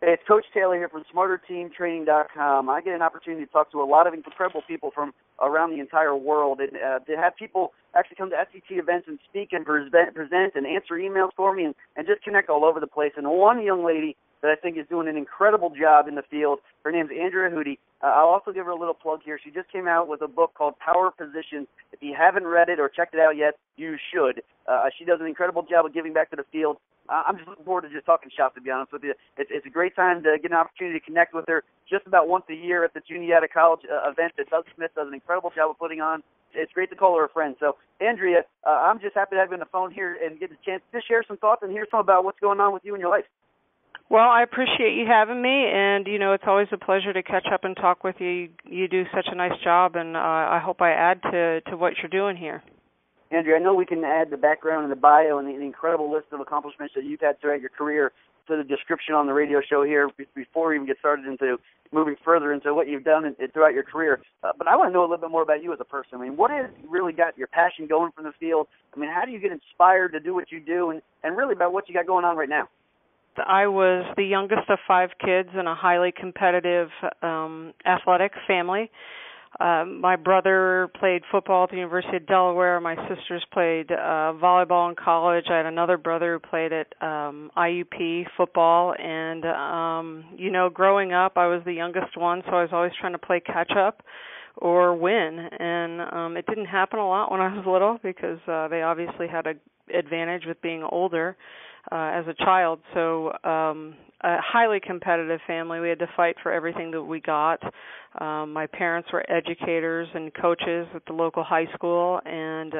Hey, it's Coach Taylor here from SmarterTeamTraining.com. I get an opportunity to talk to a lot of incredible people from around the entire world, and to have people actually come to STT events and speak and present and answer emails for me and just connect all over the place. And one young lady that I think is doing an incredible job in the field, her name's Andrea Hudy. I'll also give her a little plug here. She just came out with a book called Power Positions. If you haven't read it or checked it out yet, you should. She does an incredible job of giving back to the field. I'm just looking forward to just talking shop, to be honest with you. It's a great time to get an opportunity to connect with her just about once a year at the Juniata College event that Doug Smith does an incredible job of putting on. It's great to call her a friend. So, Andrea, I'm just happy to have you on the phone here and get the chance to share some thoughts and hear some about what's going on with you in your life. Well, I appreciate you having me, and, it's always a pleasure to catch up and talk with you. You do such a nice job, and I hope I add to what you're doing here. Andrea, I know we can add the background and the bio and the incredible list of accomplishments that you've had throughout your career to the description on the radio show here before we even get started into moving further into what you've done throughout your career. But I want to know a little bit more about you as a person. I mean, what has really got your passion going from the field? I mean, how do you get inspired to do what you do and really about what you got going on right now? I was the youngest of 5 kids in a highly competitive athletic family. My brother played football at the University of Delaware. My sisters played volleyball in college. I had another brother who played at IUP football. And, growing up, I was the youngest one, so I was always trying to play catch-up or win. And it didn't happen a lot when I was little because they obviously had an advantage with being older as a child. So a highly competitive family. We had to fight for everything that we got. My parents were educators and coaches at the local high school, and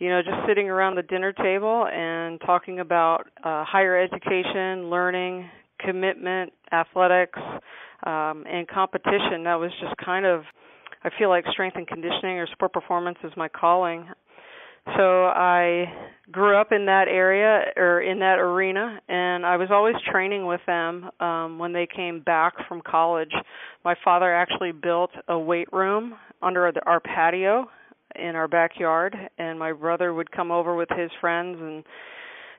just sitting around the dinner table and talking about higher education, learning, commitment, athletics, and competition. That was just kind of, I feel like strength and conditioning or sport performance is my calling. So I grew up in that area or in that arena, and I was always training with them when they came back from college. My father actually built a weight room under our patio in our backyard, and my brother would come over with his friends and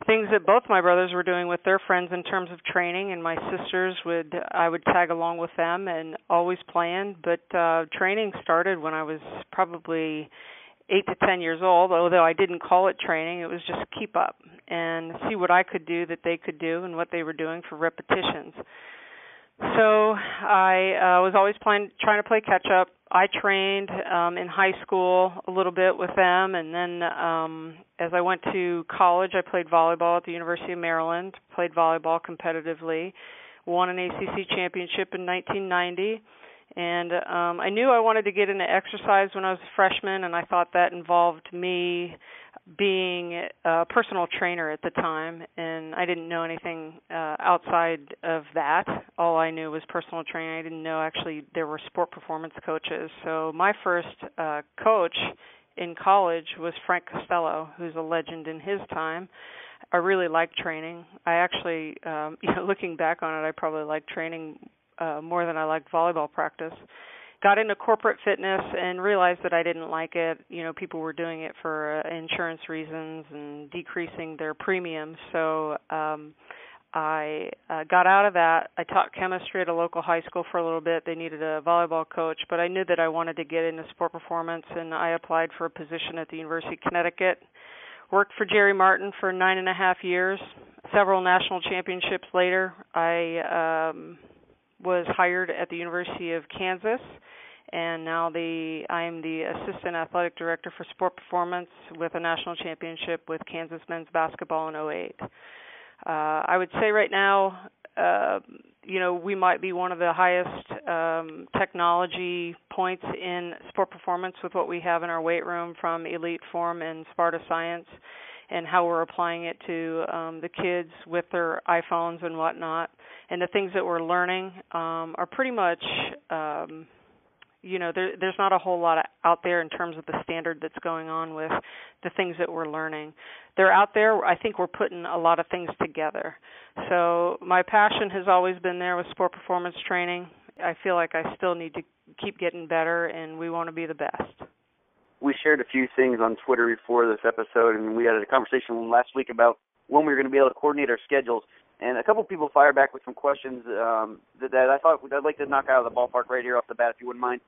things that both my brothers were doing with their friends in terms of training, and my sisters I would tag along with them and always playing. But training started when I was probably 8 to 10 years old, although I didn't call it training. It was just keep up and see what I could do that they could do and what they were doing for repetitions. So I was always trying to play catch-up. I trained in high school a little bit with them, and then as I went to college, I played volleyball at the University of Maryland, played volleyball competitively, won an ACC championship in 1990. And I knew I wanted to get into exercise when I was a freshman, and I thought that involved me being a personal trainer at the time, and I didn't know anything outside of that. All I knew was personal training. I didn't know actually there were sport performance coaches. So my first coach in college was Frank Costello, who's a legend in his time. I really liked training. I actually, looking back on it, I probably liked training more than I liked volleyball practice. Got into corporate fitness and realized that I didn't like it. People were doing it for insurance reasons and decreasing their premiums. So I got out of that. I taught chemistry at a local high school for a little bit. They needed a volleyball coach, but I knew that I wanted to get into sport performance, and I applied for a position at the University of Connecticut. Worked for Jerry Martin for 9.5 years. Several national championships later, I was hired at the University of Kansas, and now I am the Assistant Athletic Director for Sport Performance with a national championship with Kansas men's basketball in 2008. I would say right now, we might be one of the highest technology points in sport performance with what we have in our weight room, from Elite Form and Sparta Science, and how we're applying it to the kids with their iPhones and whatnot. And the things that we're learning are pretty much, there's not a whole lot out there in terms of the standard that's going on with the things that we're learning. They're out there. I think we're putting a lot of things together. So my passion has always been there with sport performance training. I feel like I still need to keep getting better, and we want to be the best. We shared a few things on Twitter before this episode, and we had a conversation last week about when we were going to be able to coordinate our schedules. And a couple people fired back with some questions that I thought I'd like to knock out of the ballpark right here off the bat, if you wouldn't mind.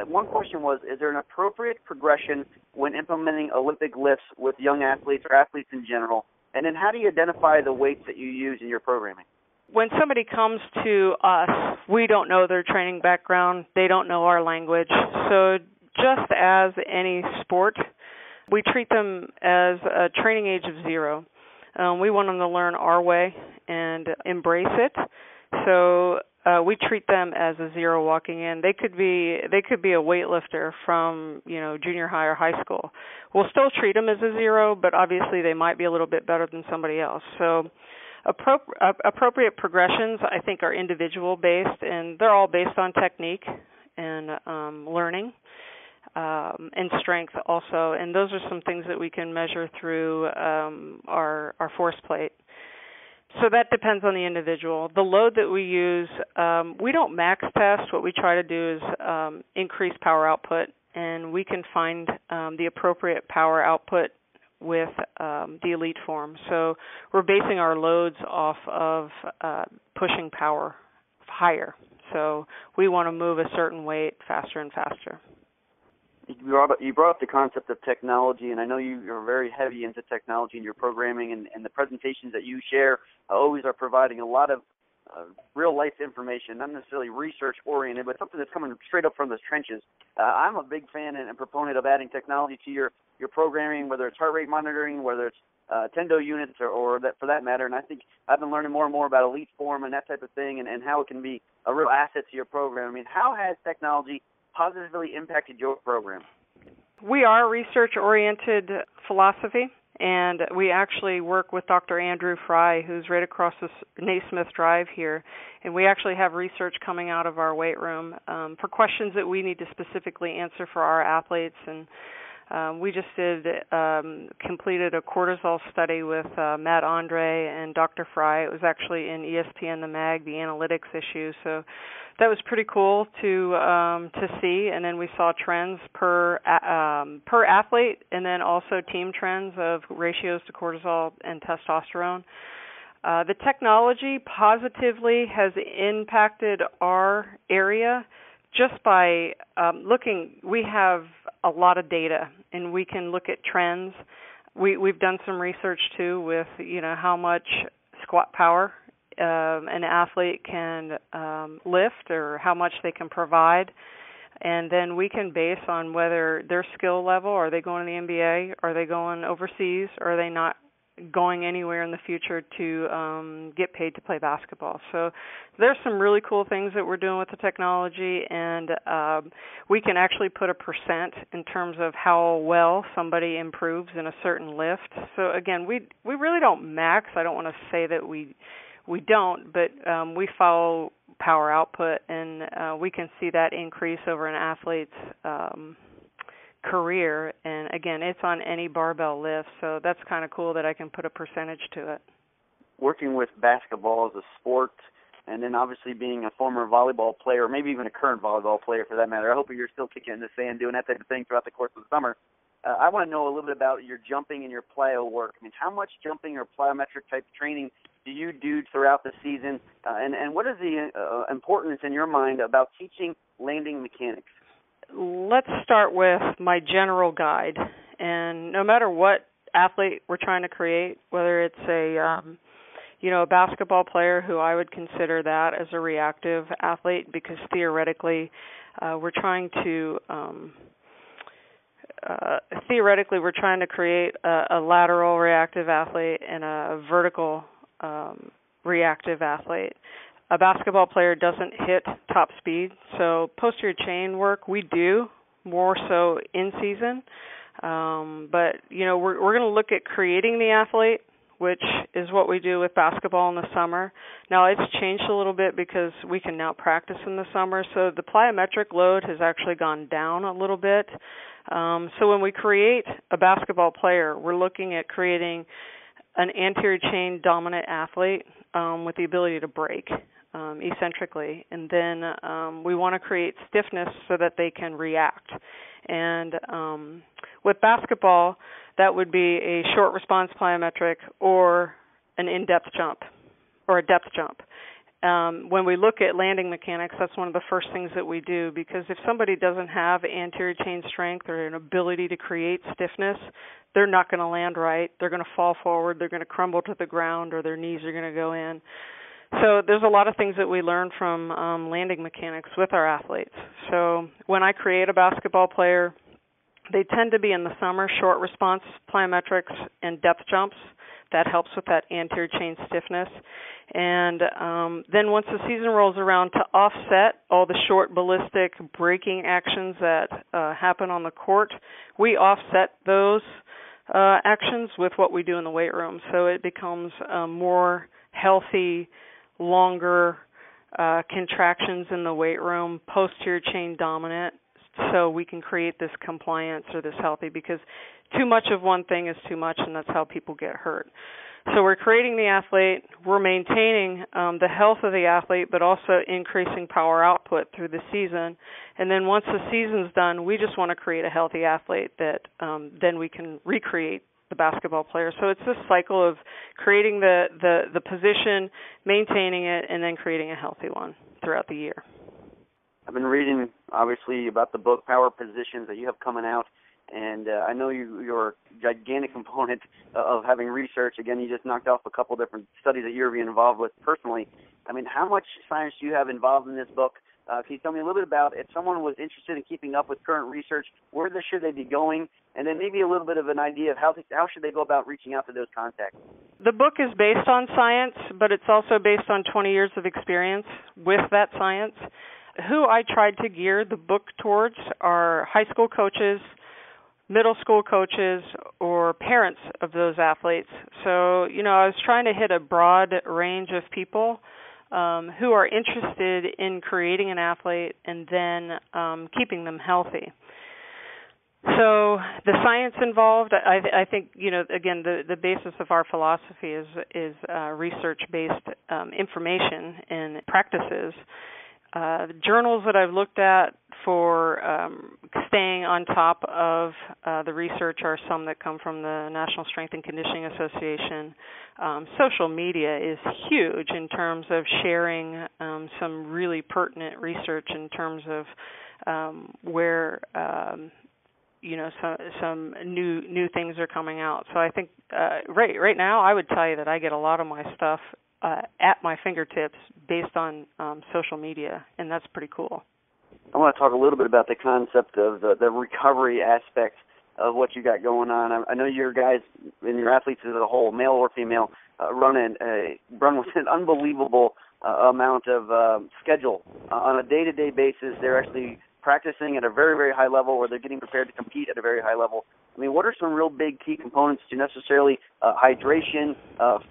One question was, is there an appropriate progression when implementing Olympic lifts with young athletes or athletes in general? And then how do you identify the weights that you use in your programming? When somebody comes to us, we don't know their training background. They don't know our language. So just as any sport, we treat them as a training age of 0. We want them to learn our way and embrace it. So we treat them as a 0 walking in. They could be a weightlifter from junior high or high school. We'll still treat them as a 0, but obviously they might be a little bit better than somebody else. So appropriate progressions, I think, are individual based, and they're all based on technique and learning. And strength also, and those are some things that we can measure through our force plate. So that depends on the individual. The load that we use, we don't max test. What we try to do is increase power output, and we can find the appropriate power output with the elite form. So we're basing our loads off of pushing power higher. So we want to move a certain weight faster and faster. You brought up the concept of technology, and I know you're very heavy into technology in your programming, and the presentations that you share always are providing a lot of real-life information, not necessarily research-oriented, but something that's coming straight up from the trenches. I'm a big fan and proponent of adding technology to your programming, whether it's heart rate monitoring, whether it's Tendo units or that for that matter, and I think I've been learning more and more about elite form and that type of thing and how it can be a real asset to your program. I mean, how has technology positively impacted your program? We are a research-oriented philosophy, and we actually work with Dr. Andrew Fry, who's right across the Naismith Drive here, and we actually have research coming out of our weight room for questions that we need to specifically answer for our athletes. And we just completed a cortisol study with Matt Andre and Dr. Fry. It was actually in ESPN, the mag, the analytics issue. So that was pretty cool to see. And then we saw trends per athlete, and then also team trends of ratios to cortisol and testosterone. The technology positively has impacted our area just by looking. We have a lot of data, and we can look at trends. We've done some research too with how much squat power an athlete can lift or how much they can provide, and then we can base on whether their skill level, are they going to the NBA, are they going overseas, or are they not going anywhere in the future to get paid to play basketball. So there's some really cool things that we're doing with the technology, and we can actually put a percent in terms of how well somebody improves in a certain lift. So again, we really don't max. I don't want to say that we don't, but we follow power output, and we can see that increase over an athlete's career. And again, it's on any barbell lift, so that's kind of cool that I can put a percentage to it. Working with basketball as a sport, and then obviously being a former volleyball player, or maybe even a current volleyball player for that matter, I hope you're still kicking in the sand, doing that type of thing throughout the course of the summer. I want to know a little bit about your jumping and your plyo work. I mean, how much jumping or plyometric type training do you do throughout the season, and what is the importance in your mind about teaching landing mechanics? Let's start with my general guide. And no matter what athlete we're trying to create, whether it's a basketball player, who I would consider that as a reactive athlete, because theoretically we're trying to create a lateral reactive athlete and a vertical reactive athlete. A basketball player doesn't hit top speed, so posterior chain work we do more so in season. But we're going to look at creating the athlete, which is what we do with basketball in the summer. Now it's changed a little bit because we can now practice in the summer, so the plyometric load has actually gone down a little bit. So when we create a basketball player, we're looking at creating an anterior chain dominant athlete with the ability to break eccentrically, and then we want to create stiffness so that they can react. And with basketball, that would be a short response plyometric or an in-depth jump. or a depth jump. When we look at landing mechanics, that's one of the first things that we do, because if somebody doesn't have anterior chain strength or an ability to create stiffness, they're not going to land right. They're going to fall forward. They're going to crumble to the ground, or their knees are going to go in. So there's a lot of things that we learn from landing mechanics with our athletes. So when I create a basketball player, they tend to be in the summer short response plyometrics and depth jumps. That helps with that anterior chain stiffness. And then once the season rolls around, to offset all the short ballistic braking actions that happen on the court, we offset those actions with what we do in the weight room. So it becomes more healthy, longer contractions in the weight room, posterior chain dominant, so we can create this compliance or this healthy, because too much of one thing is too much, and that's how people get hurt. So we're creating the athlete, we're maintaining the health of the athlete, but also increasing power output through the season. And then once the season's done, we just want to create a healthy athlete that then we can recreate the basketball player. So it's this cycle of creating the position, maintaining it, and then creating a healthy one throughout the year. I've been reading, obviously, about the book Power Positions that you have coming out, and I know you're a gigantic component of having research. Again, you just knocked off a couple different studies that you're being involved with personally. I mean, how much science do you have involved in this book? Can you tell me a little bit about, if someone was interested in keeping up with current research, where should they be going? And then maybe a little bit of an idea of how should they go about reaching out to those contacts? The book is based on science, but it's also based on 20 years of experience with that science. Who I tried to gear the book towards are high school coaches, middle school coaches, or parents of those athletes. So, I was trying to hit a broad range of people who are interested in creating an athlete and then keeping them healthy. So the science involved, I think, again, the basis of our philosophy is research-based information and practices. Journals that I've looked at for staying on top of the research are some that come from the National Strength and Conditioning Association. Social media is huge in terms of sharing some really pertinent research in terms of where some new things are coming out. So I think right now I would tell you that I get a lot of my stuff at my fingertips based on social media, and that's pretty cool. I want to talk a little bit about the concept of the recovery aspect of what you got going on. I know your guys and your athletes as a whole, male or female, run with an unbelievable amount of schedule. On a day-to-day basis, they're actually practicing at a very, very high level, or they're getting prepared to compete at a very high level. I mean, what are some real big key components to necessarily hydration,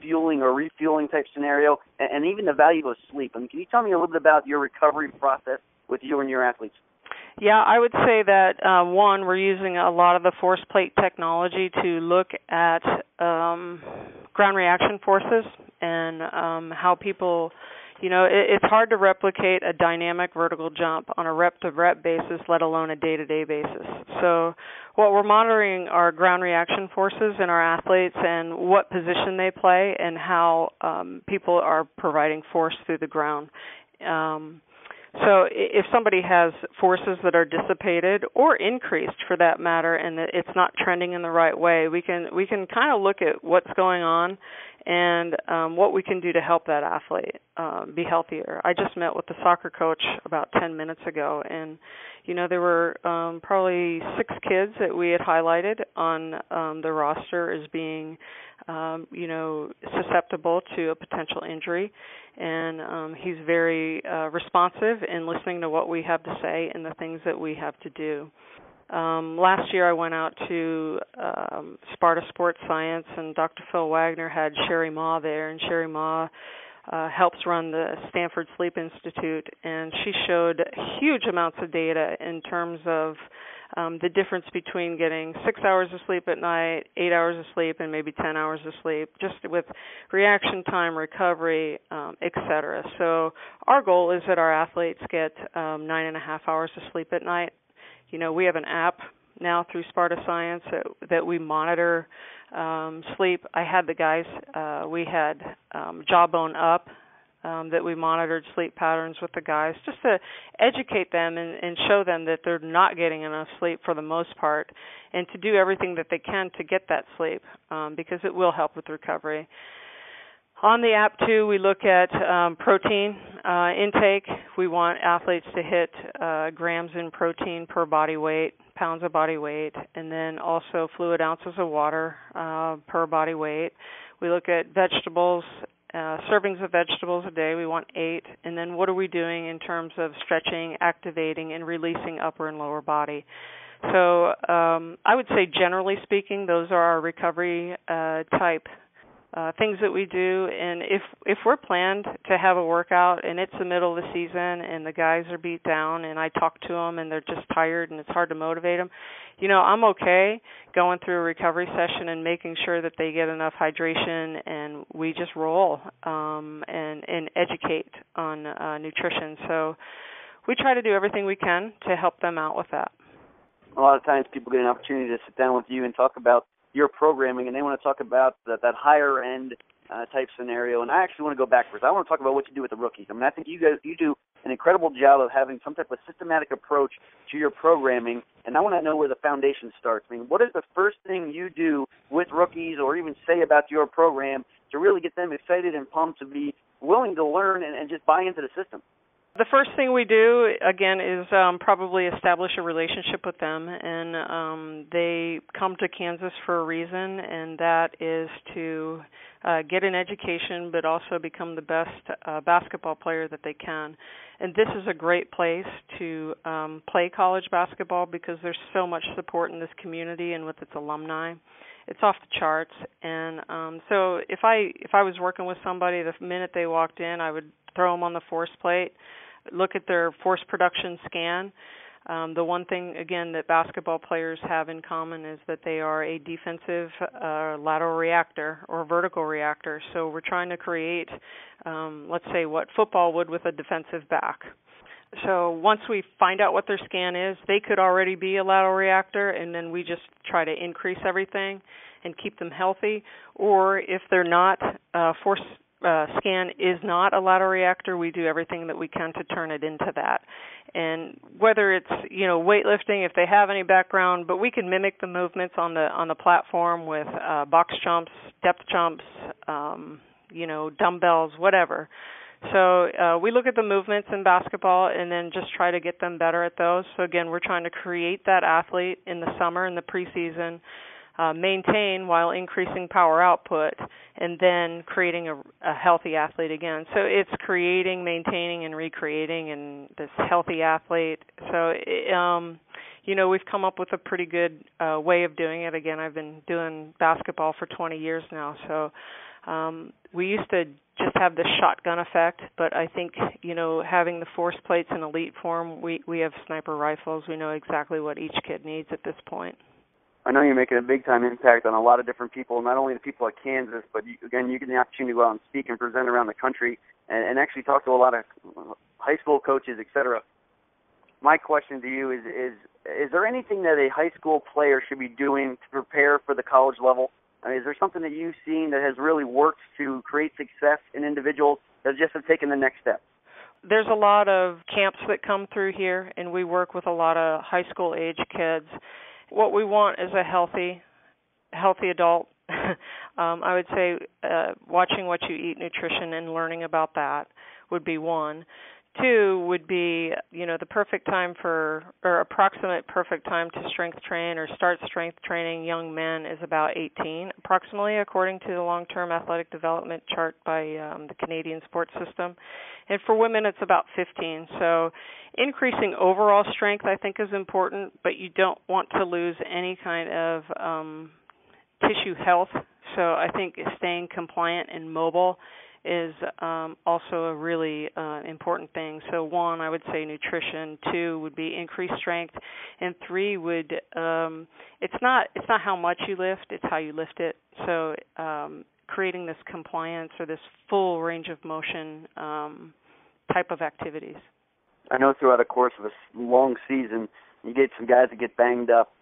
fueling or refueling type scenario, and even the value of sleep? I mean, can you tell me a little bit about your recovery process with you and your athletes? Yeah, I would say that, one, we're using a lot of the force plate technology to look at ground reaction forces and how people, it's hard to replicate a dynamic vertical jump on a rep-to-rep basis, let alone a day-to-day basis. So what we're monitoring are ground reaction forces in our athletes and what position they play and how people are providing force through the ground. So if somebody has forces that are dissipated or increased for that matter, and it's not trending in the right way, we can kind of look at what's going on and what we can do to help that athlete be healthier. I just met with the soccer coach about 10 minutes ago, and there were probably 6 kids that we had highlighted on the roster as being susceptible to a potential injury, and he's very responsive in listening to what we have to say and the things that we have to do. Last year I went out to Sparta Sports Science, and Dr. Phil Wagner had Sherry Ma there, and Sherry Ma helps run the Stanford Sleep Institute, and she showed huge amounts of data in terms of the difference between getting 6 hours of sleep at night, 8 hours of sleep, and maybe 10 hours of sleep, just with reaction time, recovery, et cetera. So our goal is that our athletes get 9.5 hours of sleep at night. We have an app now through Sparta Science that we monitor sleep. I had the guys, we had Jawbone Up, that we monitored sleep patterns with the guys just to educate them and show them that they're not getting enough sleep for the most part, and to do everything that they can to get that sleep because it will help with recovery. On the app, too, we look at protein intake. We want athletes to hit grams in protein per body weight, pounds of body weight, and then also fluid ounces of water per body weight. We look at vegetables, servings of vegetables a day. We want 8. And then what are we doing in terms of stretching, activating, and releasing upper and lower body? So I would say, generally speaking, those are our recovery type things that we do. And if we're planned to have a workout and it's the middle of the season and the guys are beat down and I talk to them and they're just tired and it's hard to motivate them, I'm okay going through a recovery session and making sure that they get enough hydration, and we just roll and educate on nutrition. So we try to do everything we can to help them out with that. A lot of times people get an opportunity to sit down with you and talk about your programming, and they want to talk about that higher end type scenario. And I actually want to go backwards. I want to talk about what you do with the rookies. I mean, I think you do an incredible job of having some type of systematic approach to your programming, and I want to know where the foundation starts. I mean, what is the first thing you do with rookies, or even say about your program, to really get them excited and pumped to be willing to learn and just buy into the system? The first thing we do, again, is probably establish a relationship with them, and they come to Kansas for a reason, and that is to get an education but also become the best basketball player that they can. And this is a great place to play college basketball because there's so much support in this community and with its alumni. It's off the charts. And so if I was working with somebody, the minute they walked in, I would throw them on the force plate, look at their force production scan. The one thing, again, that basketball players have in common is that they are a defensive lateral reactor or vertical reactor. So we're trying to create, let's say, what football would with a defensive back. So once we find out what their scan is, they could already be a lateral reactor, and then we just try to increase everything and keep them healthy. Or if they're not, force scan is not a lateral reactor, we do everything that we can to turn it into that. And whether it's weightlifting, if they have any background, but we can mimic the movements on the platform with box jumps, depth jumps, dumbbells, whatever. So we look at the movements in basketball and then just try to get them better at those. So again, we're trying to create that athlete in the summer, in the preseason, maintain while increasing power output, and then creating a healthy athlete again. So it's creating, maintaining, and recreating and this healthy athlete. So, we've come up with a pretty good way of doing it. Again, I've been doing basketball for 20 years now. So we used to just have this shotgun effect, but I think, having the force plates in elite form, we have sniper rifles. We know exactly what each kid needs at this point. I know you're making a big-time impact on a lot of different people, not only the people at Kansas, but, you get the opportunity to go out and speak and present around the country and actually talk to a lot of high school coaches, et cetera. My question to you is there anything that a high school player should be doing to prepare for the college level? I mean, is there something that you've seen that has really worked to create success in individuals that just have taken the next step? There's a lot of camps that come through here, and we work with a lot of high school age kids. What we want is a healthy adult. I would say watching what you eat, nutrition, and learning about that would be one. 2 would be, the perfect time or approximate perfect time to strength train or start strength training young men is about 18, approximately, according to the long-term athletic development chart by the Canadian Sports System. And for women, it's about 15. So increasing overall strength, I think, is important, but you don't want to lose any kind of tissue health. So I think staying compliant and mobile is also a really important thing. So 1, I would say nutrition. 2 would be increased strength, and 3 would it's not how much you lift, it's how you lift it. So creating this compliance or this full range of motion type of activities. I know throughout the course of a long season, You get some guys that get banged up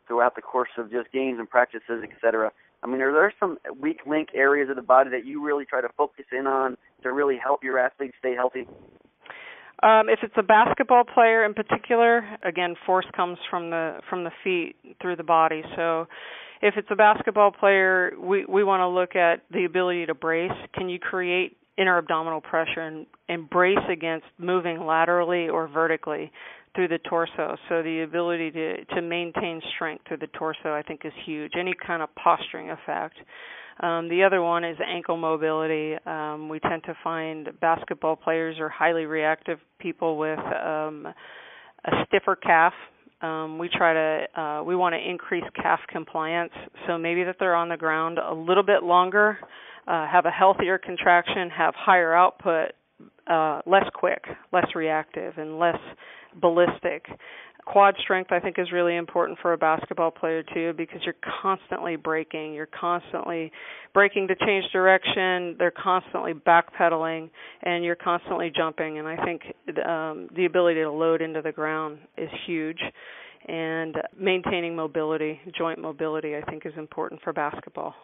throughout the course of just games and practices, etc. I mean, are there some weak link areas of the body that you really try to focus in on to really help your athletes stay healthy? If it's a basketball player in particular, again, force comes from the feet through the body. So if it's a basketball player, we want to look at the ability to brace. Can you create inter-abdominal pressure and brace against moving laterally or vertically through the torso? So the ability to maintain strength through the torso, I think, is huge. Any kind of posturing effect. The other one is ankle mobility. We tend to find basketball players are highly reactive people with a stiffer calf. We want to increase calf compliance, so maybe that they're on the ground a little bit longer, have a healthier contraction, have higher output, less quick, less reactive, and less ballistic. Quad strength, I think, is really important for a basketball player, too, because you're constantly braking. You're constantly braking to change direction. They're constantly backpedaling, and you're constantly jumping. And I think the ability to load into the ground is huge. And maintaining mobility, joint mobility, I think, is important for basketball.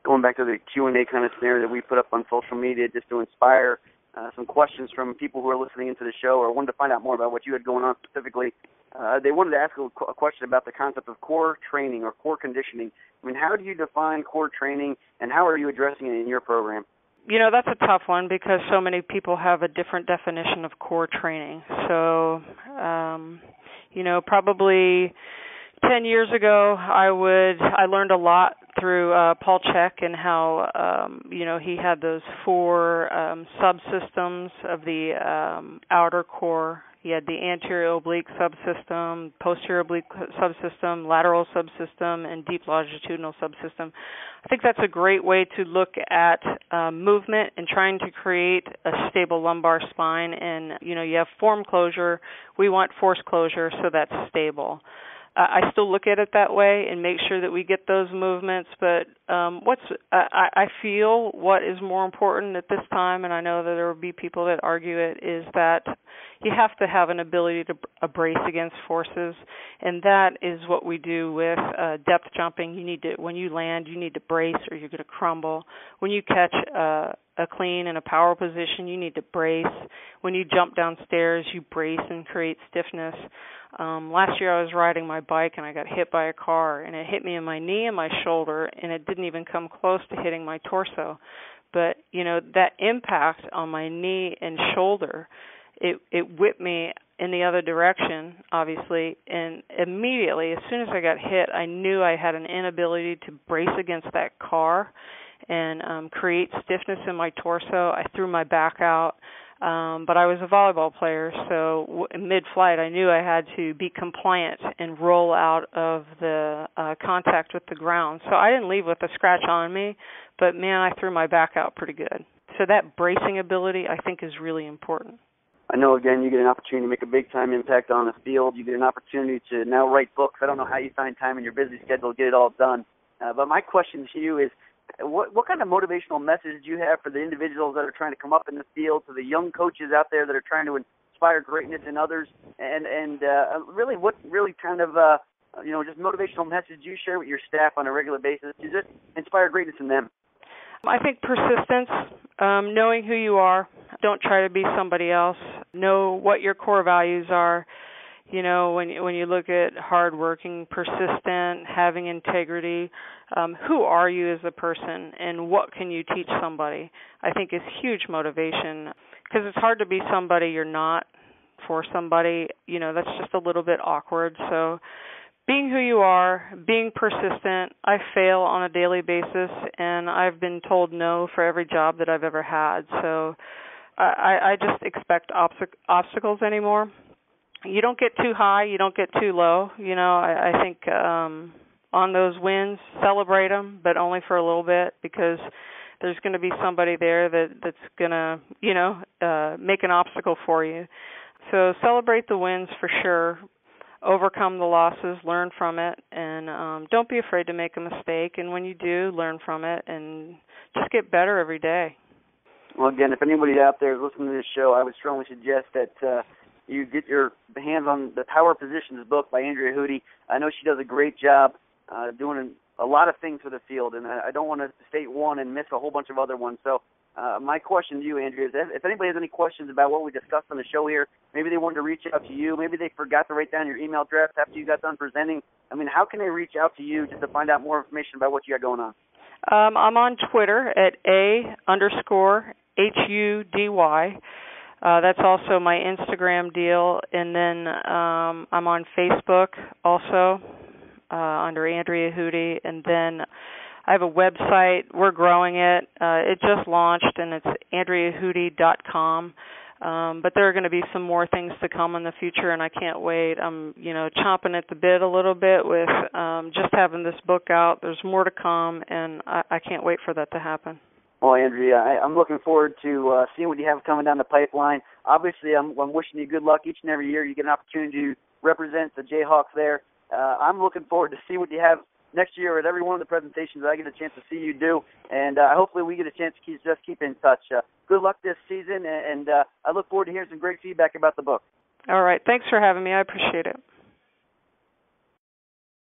Going back to the Q&A kind of scenario that we put up on social media just to inspire some questions from people who are listening into the show or wanted to find out more about what you had going on specifically. They wanted to ask a question about the concept of core training or core conditioning. I mean, how do you define core training, and how are you addressing it in your program? You know, that's a tough one because so many people have a different definition of core training. So, probably 10 years ago, I learned a lot through Paul Chek and how, he had those 4 subsystems of the outer core. He had the anterior oblique subsystem, posterior oblique subsystem, lateral subsystem, and deep longitudinal subsystem. I think that's a great way to look at movement and trying to create a stable lumbar spine. And, you have form closure. We want force closure, so that's stable. I still look at it that way and make sure that we get those movements. But I feel what is more important at this time, and I know that there will be people that argue it, is that you have to have an ability to brace against forces, and that is what we do with depth jumping. When you land, you need to brace or you're going to crumble. When you catch a clean in a power position, you need to brace. When you jump downstairs, you brace and create stiffness. Last year I was riding my bike and I got hit by a car, and it hit me in my knee and my shoulder, and it didn't even come close to hitting my torso. But, that impact on my knee and shoulder, it whipped me in the other direction, obviously, and immediately, as soon as I got hit, I knew I had an inability to brace against that car and create stiffness in my torso. I threw my back out. But I was a volleyball player, so mid-flight I knew I had to be compliant and roll out of the contact with the ground. So I didn't leave with a scratch on me, but, man, I threw my back out pretty good. So that bracing ability, I think, is really important. I know, again, you get an opportunity to make a big-time impact on the field. You get an opportunity to now write books. I don't know how you find time in your busy schedule to get it all done. But my question to you is, what kind of motivational message do you have for the individuals that are trying to come up in the field, to the young coaches out there that are trying to inspire greatness in others, and really what really kind of just motivational message you share with your staff on a regular basis to just inspire greatness in them? I think persistence, knowing who you are. Don't try to be somebody else. Know what your core values are. When you look at hardworking, persistent, having integrity, who are you as a person and what can you teach somebody, I think is huge motivation, because it's hard to be somebody you're not for somebody. That's just a little bit awkward. So being who you are, being persistent. I fail on a daily basis, and I've been told no for every job that I've ever had. So I just expect obstacles anymore. You don't get too high, you don't get too low. I think on those wins, celebrate them, but only for a little bit, because there's going to be somebody there that's going to, make an obstacle for you. So celebrate the wins for sure. Overcome the losses, learn from it, and don't be afraid to make a mistake. And when you do, learn from it and just get better every day. Well, again, if anybody out there is listening to this show, I would strongly suggest that you get your hands on the Power Positions book by Andrea Hudy. I know she does a great job doing a lot of things for the field, and I don't want to state one and miss a whole bunch of other ones. So my question to you, Andrea, is if anybody has any questions about what we discussed on the show here, maybe they wanted to reach out to you, maybe they forgot to write down your email address after you got done presenting. I mean, how can they reach out to you just to find out more information about what you got going on? I'm on Twitter at @A_HUDY. That's also my Instagram deal. And then I'm on Facebook also under Andrea Hudy. And then I have a website. We're growing it. It just launched, and it's AndreaHudy.com. But there are going to be some more things to come in the future, and I can't wait. I'm, chomping at the bit a little bit with just having this book out. There's more to come, and I can't wait for that to happen. Well, Andrea, I'm looking forward to seeing what you have coming down the pipeline. Obviously, I'm wishing you good luck each and every year. You get an opportunity to represent the Jayhawks there. I'm looking forward to see what you have next year at every one of the presentations I get a chance to see you do, and hopefully we get a chance to keep in touch. Good luck this season, and I look forward to hearing some great feedback about the book. All right. Thanks for having me. I appreciate it.